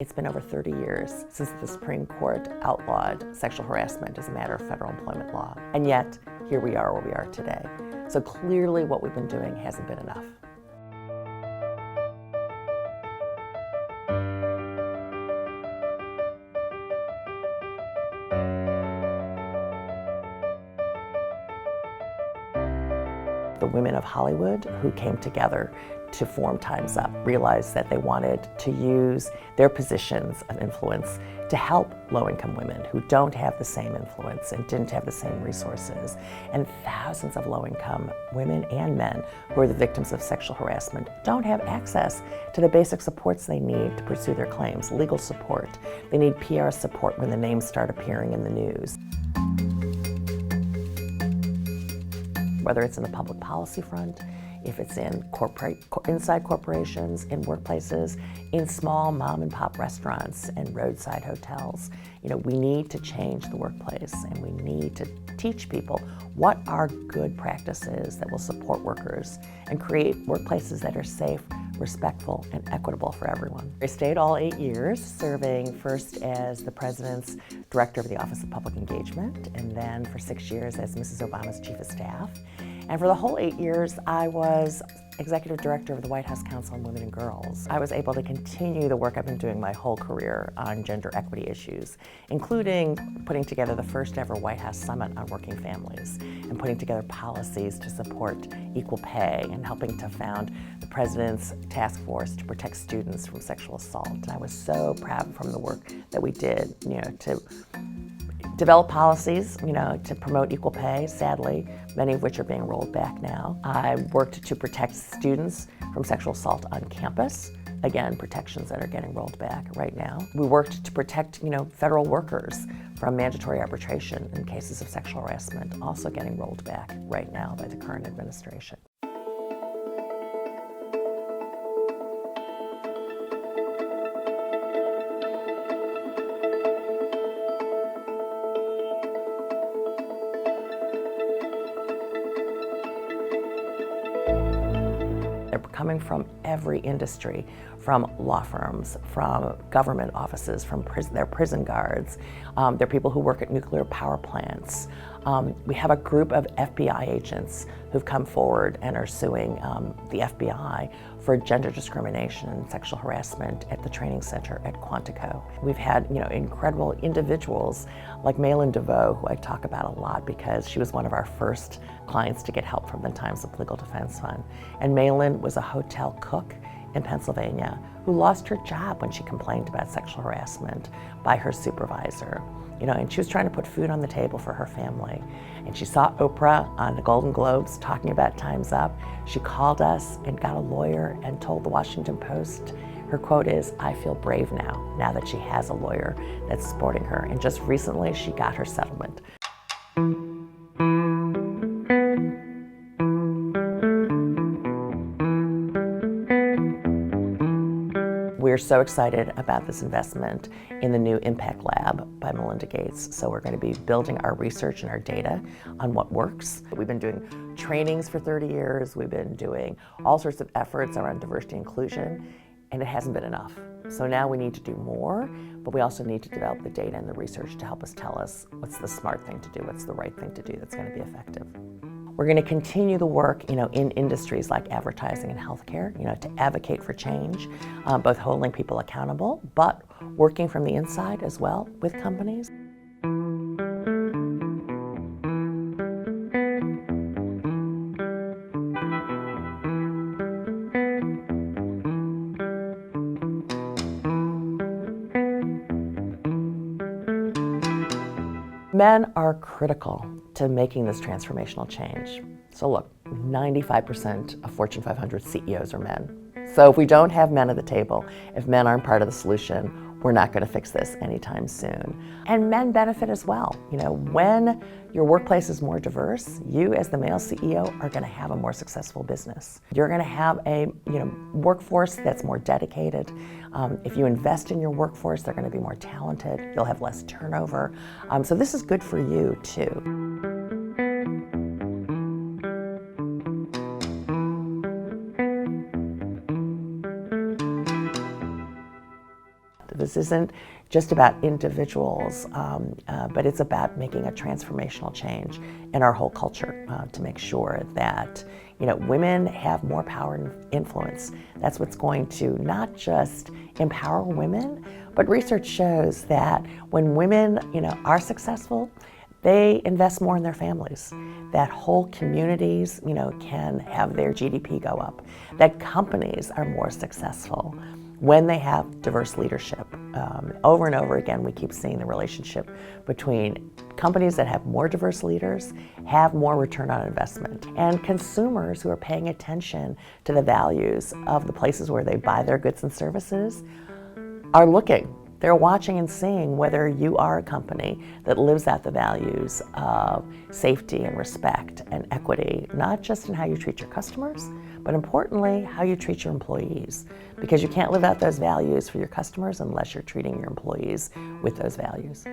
It's been over 30 years since the Supreme Court outlawed sexual harassment as a matter of federal employment law. And yet, here we are where we are today. So clearly what we've been doing hasn't been enough. The women of Hollywood who came together to form Time's Up realized that they wanted to use their positions of influence to help low-income women who don't have the same influence and didn't have the same resources. And thousands of low-income women and men who are the victims of sexual harassment don't have access to the basic supports they need to pursue their claims, legal support. They need PR support when the names start appearing in the news. Whether it's in the public policy front, if it's in inside corporations, in workplaces, in small mom and pop restaurants and roadside hotels. We need to change the workplace, and we need to teach people what are good practices that will support workers and create workplaces that are safe, respectful, and equitable for everyone. I stayed all 8 years, serving first as the President's Director of the Office of Public Engagement, and then for 6 years as Mrs. Obama's Chief of Staff. And for the whole 8 years, I was Executive Director of the White House Council on Women and Girls. I was able to continue the work I've been doing my whole career on gender equity issues, including putting together the first ever White House Summit on Working Families and putting together policies to support equal pay and helping to found the President's task force to protect students from sexual assault. And I was so proud from the work that we did, to develop policies, to promote equal pay, sadly, many of which are being rolled back now. I worked to protect students from sexual assault on campus. Again, protections that are getting rolled back right now. We worked to protect, federal workers from mandatory arbitration in cases of sexual harassment, also getting rolled back right now by the current administration. They're coming from every industry, from law firms, from government offices, from their prison guards. They're people who work at nuclear power plants. We have a group of FBI agents who've come forward and are suing the FBI for gender discrimination and sexual harassment at the training center at Quantico. We've had incredible individuals like Malin DeVoe, who I talk about a lot because she was one of our first clients to get help from the Times Up Legal Defense Fund. And Malin was a hotel cook in Pennsylvania who lost her job when she complained about sexual harassment by her supervisor. And she was trying to put food on the table for her family. And she saw Oprah on the Golden Globes talking about Time's Up. She called us and got a lawyer and told the Washington Post, her quote is, "I feel brave now that she has a lawyer that's supporting her." And just recently, she got her settlement. We're so excited about this investment in the new Impact Lab by Melinda Gates. So we're going to be building our research and our data on what works. We've been doing trainings for 30 years. We've been doing all sorts of efforts around diversity and inclusion, and it hasn't been enough. So now we need to do more, but we also need to develop the data and the research to help us tell us what's the smart thing to do, what's the right thing to do that's going to be effective. We're going to continue the work, in industries like advertising and healthcare, to advocate for change, both holding people accountable, but working from the inside as well with companies. Men are critical to making this transformational change. So look, 95% of Fortune 500 CEOs are men. So if we don't have men at the table, if men aren't part of the solution, we're not going to fix this anytime soon. And men benefit as well. When your workplace is more diverse, you as the male CEO are going to have a more successful business. You're going to have a workforce that's more dedicated. If you invest in your workforce, they're going to be more talented. You'll have less turnover. So this is good for you too. The This isn't just about individuals, but it's about making a transformational change in our whole culture to make sure that women have more power and influence. That's what's going to not just empower women, but research shows that when women are successful, they invest more in their families, that whole communities can have their GDP go up, that companies are more successful when they have diverse leadership. Over and over again, we keep seeing the relationship between companies that have more diverse leaders have more return on investment. And consumers who are paying attention to the values of the places where they buy their goods and services are looking. They're watching and seeing whether you are a company that lives out the values of safety and respect and equity, not just in how you treat your customers, but importantly, how you treat your employees. Because you can't live out those values for your customers unless you're treating your employees with those values.